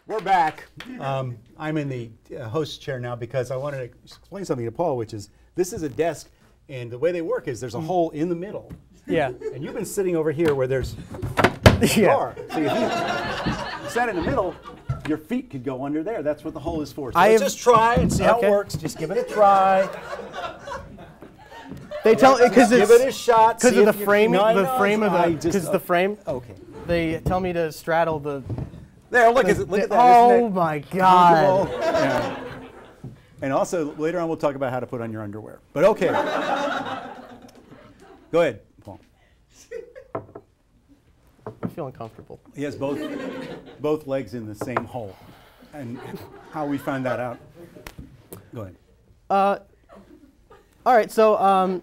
We're back. I'm in the host chair now because I wanted to explain something to Paul, which is this is a desk, and the way they work is there's a hole in the middle. Yeah. And you've been sitting over here where there's a bar. So if you sat in the middle, your feet could go under there. That's what the hole is for. So let's just try and see how it works. Just give it a try. They tell because give it a shot. Because of the frame, the frame. Okay. They tell me to straddle the. There, look at that. Oh my God. Yeah. And also later on we'll talk about how to put on your underwear. But okay. Go ahead, Paul. I feel uncomfortable. He has both legs in the same hole. And how we found that out. Go ahead. All right, so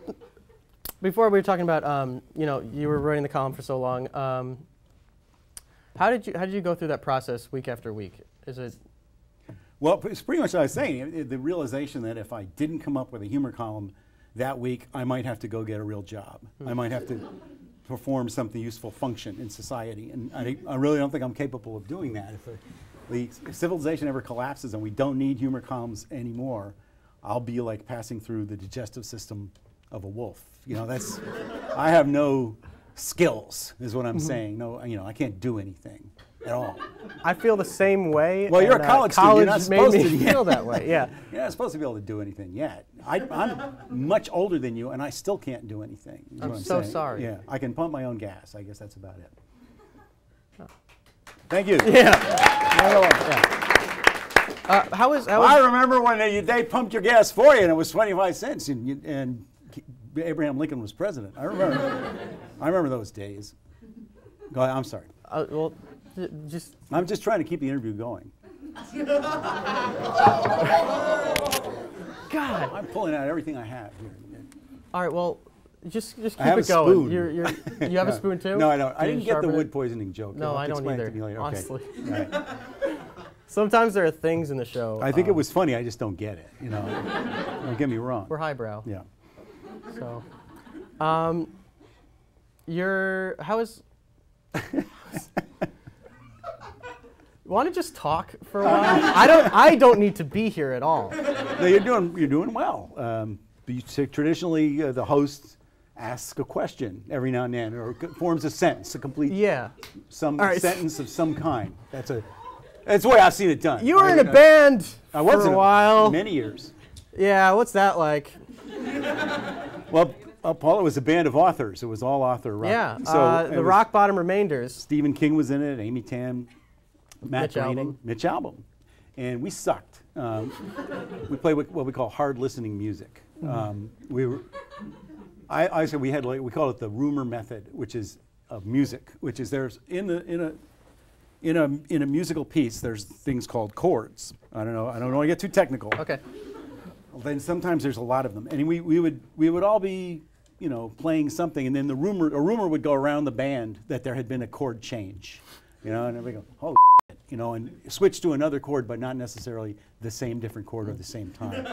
before we were talking about, you were writing the column for so long. How did you go through that process week after week? Is it? Well, it's pretty much what I was saying. The realization that if I didn't come up with a humor column that week, I might have to go get a real job. I might have to perform something useful function in society, and I really don't think I'm capable of doing that. If civilization ever collapses and we don't need humor columns anymore, I'll be like passing through the digestive system of a wolf. I have no skills, is what I'm saying. No, I can't do anything at all. I feel the same way. Well, you're a college student. You're not supposed made me feel that way. Yeah. You're not supposed to be able to do anything yet. I'm much older than you, and I still can't do anything. I'm so sorry. Yeah, I can pump my own gas. I guess that's about it. Oh. Thank you. Yeah. I remember when they pumped your gas for you, and it was 25 cents, and Abraham Lincoln was president. I remember those days. Go ahead, I'm sorry. I'm just trying to keep the interview going. God. I'm pulling out everything I have here. All right, well, just keep it going. Spoon. You have a spoon too? No, I don't. I didn't get the wood poisoning joke. No, I don't either, honestly. Okay. Right. Sometimes there are things in the show. I think it was funny. I just don't get it. Don't get me wrong. We're highbrow. Yeah. So, how is? Want to just talk for a while? I don't need to be here at all. No, you're doing well. Traditionally, the host asks a question every now and then, or forms a sentence, a complete sentence of some kind. That's the way I've seen it done. You were in a band for a while. Many years. Yeah, what's that like? Well, Paul, it was a band of authors. It was all author rock. Yeah, so the Rock Bottom Remainders. Stephen King was in it, Amy Tan, Matt Groening, Mitch Albom. And we sucked. We played what we call hard listening music. I said we call it the rumor method, which is of music, which is there's in a musical piece there's things called chords. I don't want to get too technical. Okay. Then sometimes there's a lot of them, and we would all be playing something, and then a rumor would go around the band that there had been a chord change, and everybody go, holy shit, and switch to another chord, but not necessarily the same different chord at the same time.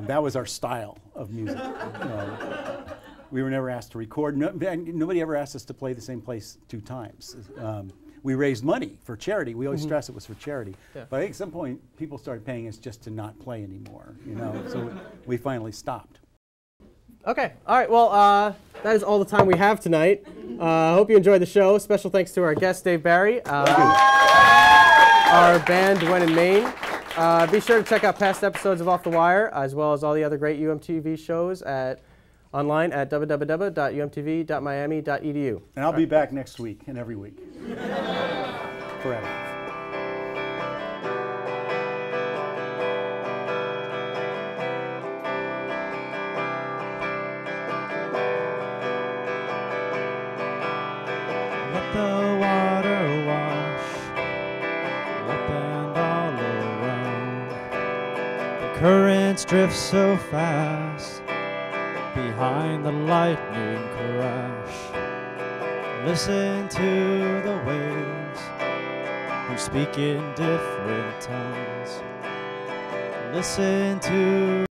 That was our style of music. We were never asked to record. Nobody ever asked us to play the same place 2 times. We raised money for charity. We always stress it was for charity. Yeah. But I think at some point, people started paying us just to not play anymore, so we finally stopped. Okay, all right, well, that is all the time we have tonight. I hope you enjoyed the show. Special thanks to our guest, Dave Barry. Our band, When in Maine. Be sure to check out past episodes of Off the Wire, as well as all the other great UMTV shows online at www.umtv.miami.edu. And I'll be back next week and every week. Forever. Let the water wash up and all around. The currents drift so fast behind the lightning crash. Listen to the waves who speak in different tongues. Listen to